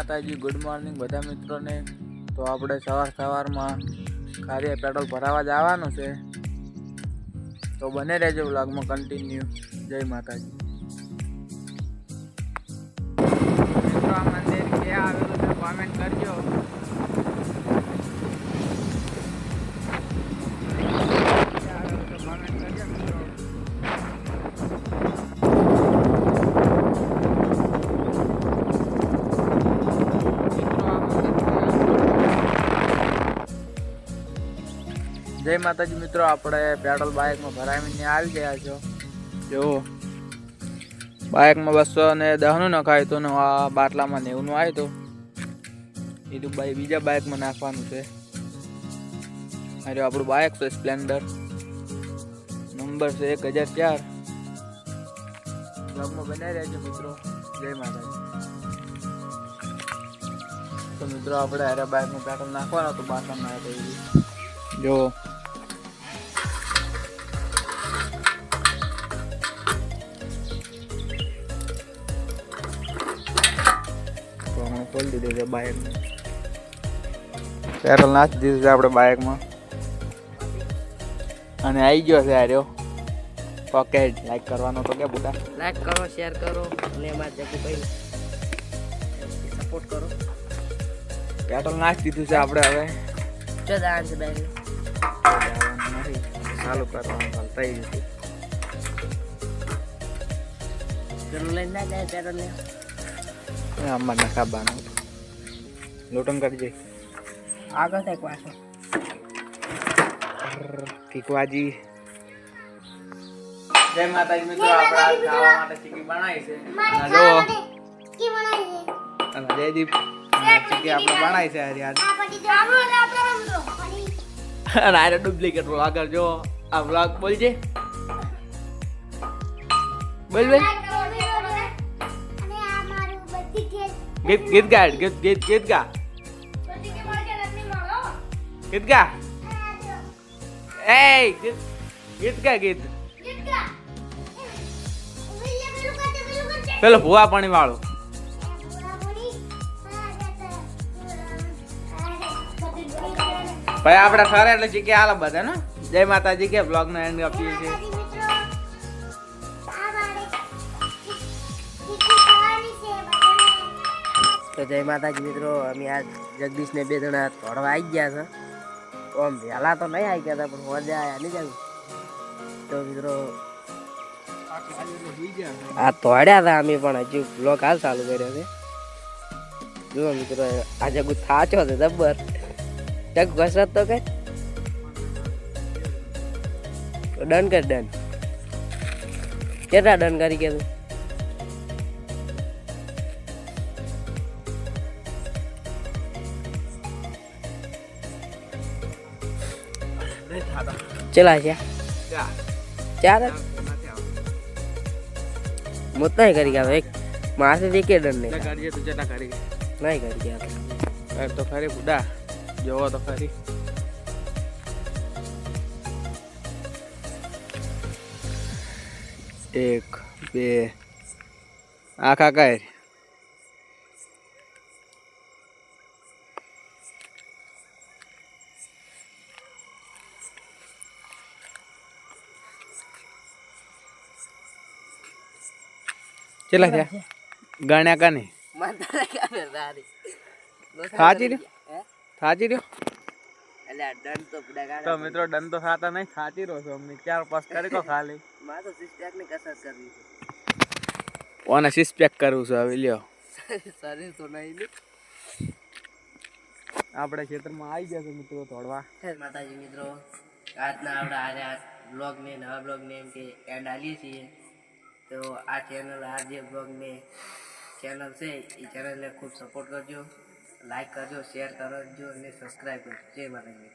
માતાજી, good morning બધા મિત્રોને। તો આપણે સવારમાં ખાલી પેટ્રોલ ભરાવા જવાનું છે, તો બને રહેજો વ્લોગમાં કન્ટિન્યુ। જય માતાજી મિત્રો। આ મંદિર ક્યાં આવેલું છે કોમેન્ટ કરજો। जय माताजी मित्रों, આપણે પેટ્રોલ બાઇકમાં ભરાવીને આવી ગયા છો। જો બાઇકમાં 210 નું નખાય તો આ બાટલામાં 90 નું આવ્યું તો એ તો બીજા બાઇકમાં નાખવાનું છે। અરે આપણું બાઇક છે સ્પ્લેન્ડર, નંબર છે 1004। બ્લોગમાં બનાવી રહેજો મિત્રો। જય માતાજી। તો મિત્રો આપણે અરે બાઇકમાં પેટ્રોલ નાખવાનો તો બાટલામાં આવ્યો જો खोल दीधे बाइक में पेट्रोल नाखी दीधुं छे आपणे बाइक में अने आई गयो छे आर्यो पॉकेट। लाइक करवानो तो क्या बुटा, लाइक करो, शेयर करो ने मार जगू भाई सपोर्ट करो। पेट्रोल नाखी दीधुं छे आपणे हवे जो दान से बैग चालू करवानुं हाल थई गयुं। पेट्रोल लઈને ના જાય પેટ્રોલ ને अम्मा नखाबानो लोटन करजे આગળ થાય પાછો ટીકવાજી। जय माताजी मित्रों, આપણે આ ખાવા માટે ચીકી બનાવી છે। અને જો ચીકી બનાવી છે અને જયદીપ ચીકી આપણે બનાવી છે યાર। આ પટી જો આપણો મિત્રો અને આ ડુપ્લિકેટ વ્લોગ આગળ જો આ વ્લોગ બોલજે, બોલ બોલ गीत गा, गीत गा, गीत गा, ए गीत गा, गीत पेलो भुआ पानी वालो भाई आपड़ा सारे એટલે ચીકી હાલ બધા ને। જય માતાજી કે બ્લોગ નો એન્ડ આપીએ છીએ। तो जय माताजी मित्रों, अमी आज जगदीश ने 2 जणा तोड़वा आई गया था। तो हम वेला तो नहीं आई गया था पर होदे आया नहीं जाऊ। तो मित्रों आ तोड़्या था अमी पण हजू ब्लॉग हाल चालू कर्यो छे। जो मित्रों आ जगू थाचो छे जबर जग कसरत तो कर डन कर डन केटा डन करी के तू चला चार मुत नहीं करी गया एक मार से देखे डर नहीं करिए तो चटा करी नहीं करी गया कर तो खरी बुढ़ा जो तो खरी। एक बे आखा कर चला क्या गाण्या का नहीं थाची रहो तो मित्रों डन तो खाता नहीं थाची रहो छो हमने 4-5 करे को खाली मां तो सिक्स पैक ने कसरत करवी छे ओने सिक्स पैक करવું છે હવે લ્યો શરીર તો નહીં લે આપણે ખેતરમાં આવી ગયા છે મિત્રો તોડવા। માતાજી મિત્રો, આજના આપણે આ બ્લોગ ને નવા બ્લોગ ને એમ કે એન્ડ આલીએ છીએ। तो आ चैनल आज ब्लॉग में चैनल से चैनल ने खूब सपोर्ट करजो, लाइक करजो, शेयर करजो और सब्सक्राइब करजो। जय माताजी।